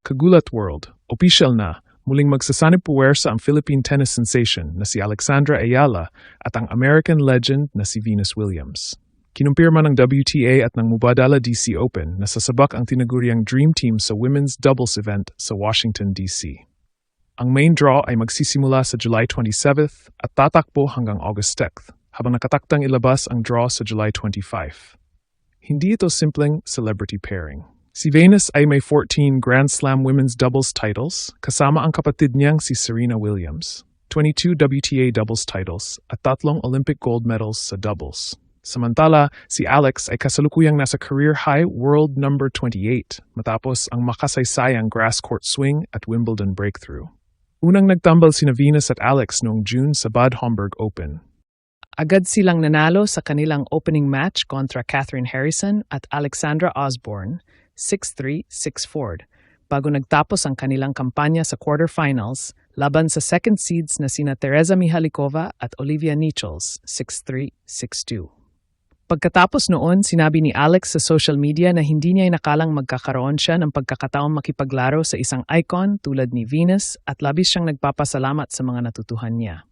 Kagulat World, opisyal na, muling magsasanib puwersa ang Philippine tennis sensation na si Alexandra Ayala at ang American legend na si Venus Williams. Kinumpirma ng WTA at ng Mubadala DC Open na sasabak ang tinaguriang Dream Team sa women's doubles event sa Washington, D.C. Ang main draw ay magsisimula sa July 27th at tatakbo hanggang August 10th, habang nakataktang ilabas ang draw sa July 25. Hindi ito simpleng celebrity pairing. Si Venus ay may 14 Grand Slam women's doubles titles, kasama ang kapatid niyang si Serena Williams, 22 WTA doubles titles at 3 Olympic gold medals sa doubles. Samantala, si Alex ay kasalukuyang nasa career-high world number 28 matapos ang makasaysayang grass court swing at Wimbledon breakthrough. Unang nagtambal sina Venus at Alex noong June sa Bad Homburg Open. Agad silang nanalo sa kanilang opening match kontra Catherine Harrison at Alexandra Osborne, 6-3, 6-4, bago nagtapos ang kanilang kampanya sa quarterfinals laban sa second seeds na sina Teresa Mihalikova at Olivia Nichols, 6-3, 6-2. Pagkatapos noon, sinabi ni Alex sa social media na hindi niya inakalang magkakaroon siya ng pagkakataong makipaglaro sa isang icon tulad ni Venus at labis siyang nagpapasalamat sa mga natutuhan niya.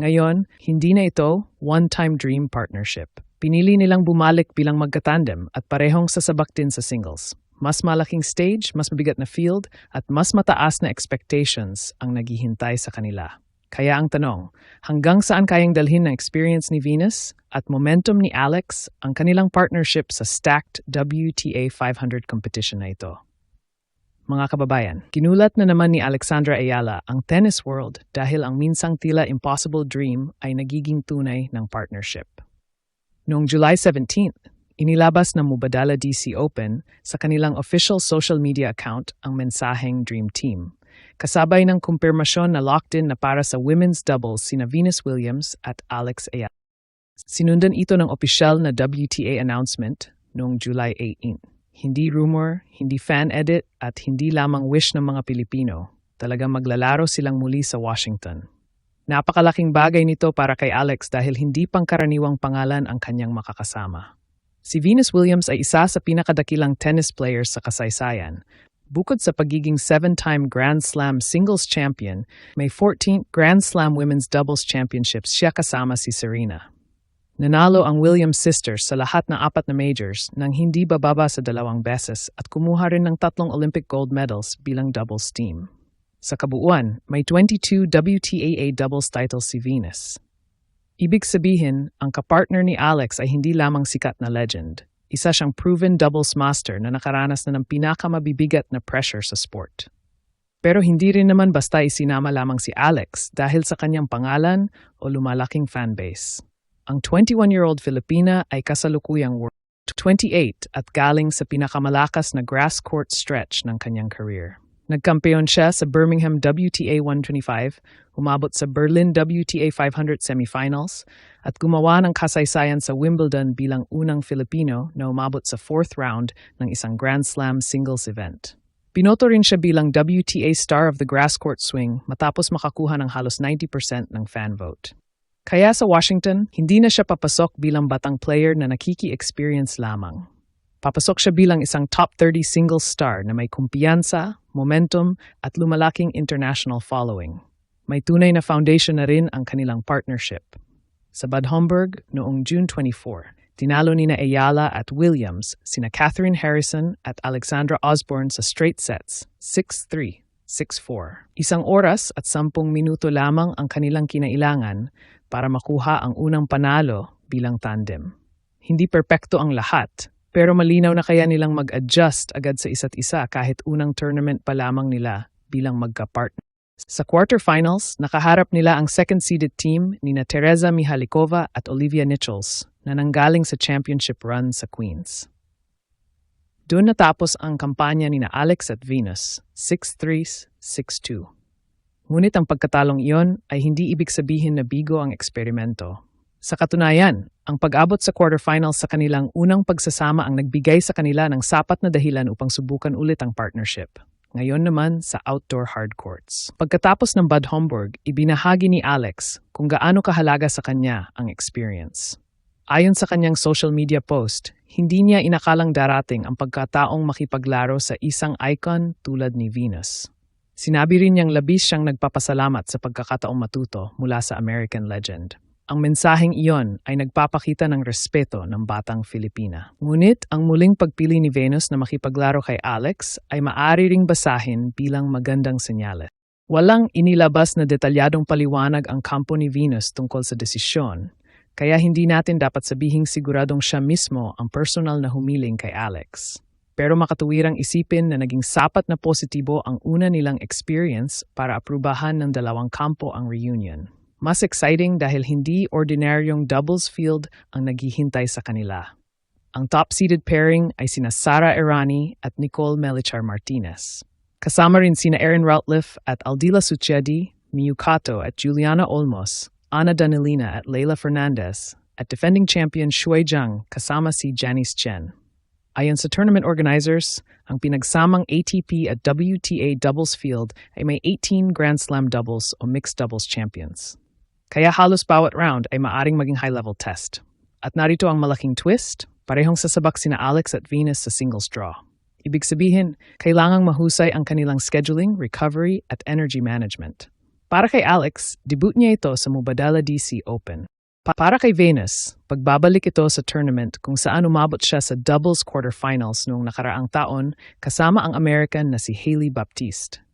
Ngayon, hindi na ito one-time dream partnership. Pinili nilang bumalik bilang magkatandem at parehong sasabak din sa singles. Mas malaking stage, mas mabigat na field, at mas mataas na expectations ang naghihintay sa kanila. Kaya ang tanong, hanggang saan kayang dalhin ng experience ni Venus at momentum ni Alex ang kanilang partnership sa stacked WTA 500 competition na ito? Mga kababayan, kinulat na naman ni Alexandra Ayala ang tennis world dahil ang minsang tila impossible dream ay nagiging tunay ng partnership. Noong July 17th, inilabas ng Mubadala DC Open sa kanilang official social media account ang mensaheng Dream Team. Kasabay ng kumpirmasyon na locked-in na para sa women's doubles sina Venus Williams at Alex Ayala. Sinundan ito ng opisyal na WTA announcement noong July 18. Hindi rumor, hindi fan edit at hindi lamang wish ng mga Pilipino. Talagang maglalaro silang muli sa Washington. Napakalaking bagay nito para kay Alex dahil hindi pangkaraniwang pangalan ang kanyang makakasama. Si Venus Williams ay isa sa pinakadakilang tennis players sa kasaysayan. Bukod sa pagiging 7-time Grand Slam singles champion, may 14th Grand Slam women's doubles championships siya kasama si Serena. Nanalo ang Williams sisters sa lahat ng 4 na majors nang hindi bababa sa 2 beses at kumuha rin ng 3 Olympic gold medals bilang doubles team. Sa kabuuan, may 22 WTA doubles titles si Venus. Ibig sabihin, ang kapartner ni Alex ay hindi lamang sikat na legend. Isa siyang proven doubles master na nakaranas na ng pinakamabibigat na pressure sa sport. Pero hindi rin naman basta isinama lamang si Alex dahil sa kanyang pangalan o lumalaking fanbase. Ang 21-year-old Filipina ay kasalukuyang world 28 at galing sa pinakamalakas na grass court stretch ng kanyang career. Nagkampeon siya sa Birmingham WTA 125, umabot sa Berlin WTA 500 semifinals, at gumawa ng kasaysayan sa Wimbledon bilang unang Filipino na umabot sa 4th round ng isang Grand Slam singles event. Binoto rin siya bilang WTA Star of the Grass Court Swing matapos makakuha ng halos 90% ng fan vote. Kaya sa Washington, hindi na siya papasok bilang batang player na nakiki-experience lamang. Papasok siya bilang isang top 30 singles star na may kumpiyansa, momentum, at lumalaking international following. May tunay na foundation na rin ang kanilang partnership. Sa Bad Homburg, noong June 24, tinalo nina Ayala at Williams sina Catherine Harrison at Alexandra Osborne sa straight sets, 6-3, 6-4. 1 oras at 10 minuto lamang ang kanilang kinailangan para makuha ang unang panalo bilang tandem. Hindi perpekto ang lahat, pero malinaw na kaya nilang mag-adjust agad sa isa't isa kahit unang tournament pa lamang nila bilang magka-partner. Sa quarterfinals, nakaharap nila ang second-seeded team nina Teresa Mihalikova at Olivia Nichols na nanggaling sa championship run sa Queens. Doon natapos ang kampanya nina Alex at Venus, 6-3, 6-2. Ngunit ang pagkatalong iyon ay hindi ibig sabihin na bigo ang eksperimento. Sa katunayan, ang pag-abot sa quarterfinals sa kanilang unang pagsasama ang nagbigay sa kanila ng sapat na dahilan upang subukan ulit ang partnership. Ngayon naman sa outdoor hard courts. Pagkatapos ng Bad Homburg, ibinahagi ni Alex kung gaano kahalaga sa kanya ang experience. Ayon sa kanyang social media post, hindi niya inakalang darating ang pagkataong makipaglaro sa isang icon tulad ni Venus. Sinabi rin niyang labis siyang nagpapasalamat sa pagkakataong matuto mula sa American legend. Ang mensaheng iyon ay nagpapakita ng respeto ng batang Filipina. Ngunit ang muling pagpili ni Venus na makipaglaro kay Alex ay maaari ring basahin bilang magandang senyales. Walang inilabas na detalyadong paliwanag ang kampo ni Venus tungkol sa desisyon, kaya hindi natin dapat sabihing siguradong siya mismo ang personal na humiling kay Alex. Pero makatuwirang isipin na naging sapat na positibo ang una nilang experience para aprubahan ng dalawang kampo ang reunion. Mas exciting dahil hindi ordinaryong doubles field ang naghihintay sa kanila. Ang top-seeded pairing ay sina Sara Errani at Nicole Melichar Martinez. Kasama rin sina Erin Routliffe at Aldila Suchedi, Miyu Kato at Juliana Olmos, Ana Danilina at Leila Fernandez, at defending champion Shui Zhang kasama si Janice Chen. Ayon sa tournament organizers, ang pinagsamang ATP at WTA doubles field ay may 18 Grand Slam doubles o mixed doubles champions. Kaya halos bawat round ay maaring maging high-level test. At narito ang malaking twist, parehong sasabak sina Alex at Venus sa singles draw. Ibig sabihin, kailangang mahusay ang kanilang scheduling, recovery at energy management. Para kay Alex, debut niya ito sa Mubadala DC Open. Para kay Venus, pagbabalik ito sa tournament kung saan umabot siya sa doubles quarterfinals noong nakaraang taon kasama ang American na si Hailey Baptiste.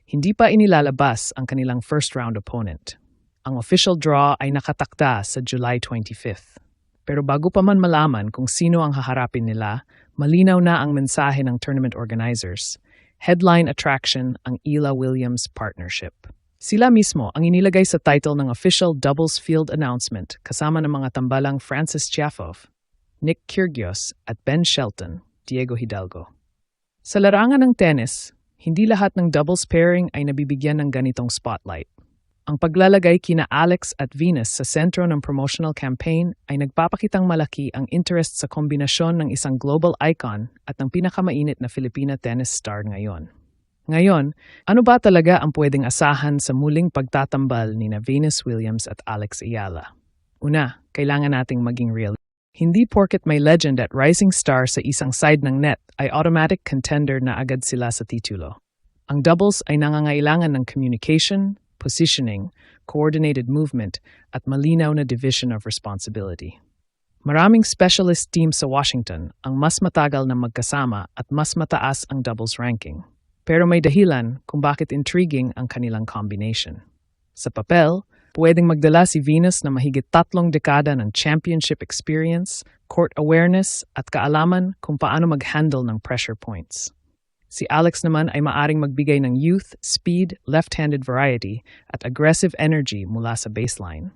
Hindi pa inilalabas ang kanilang first-round opponent. Ang official draw ay nakatakda sa July 25th. Pero bago pa man malaman kung sino ang haharapin nila, malinaw na ang mensahe ng tournament organizers. Headline attraction ang Ila Williams partnership. Sila mismo ang inilagay sa title ng official doubles field announcement kasama ng mga tambalang Francis Tiafoe, Nick Kyrgios at Ben Shelton, Diego Hidalgo. Sa larangan ng tennis, hindi lahat ng doubles pairing ay nabibigyan ng ganitong spotlight. Ang paglalagay kina Alex at Venus sa sentro ng promotional campaign ay nagpapakitang malaki ang interest sa kombinasyon ng isang global icon at ng pinakamainit na Filipina tennis star ngayon. Ngayon, ano ba talaga ang pwedeng asahan sa muling pagtatambal ni Venus Williams at Alex Ayala? Una, kailangan nating maging real. Hindi porket may legend at rising star sa isang side ng net ay automatic contender na agad sila sa titulo. Ang doubles ay nangangailangan ng communication, positioning, coordinated movement, at malinaw na division of responsibility. Maraming specialist teams sa Washington ang mas matagal na magkasama at mas mataas ang doubles ranking. Pero may dahilan kung bakit intriguing ang kanilang combination. Sa papel, pwedeng magdala si Venus na mahigit 3 dekada ng championship experience, court awareness, at kaalaman kung paano mag-handle ng pressure points. Si Alex naman ay maaring magbigay ng youth, speed, left-handed variety at aggressive energy mula sa baseline.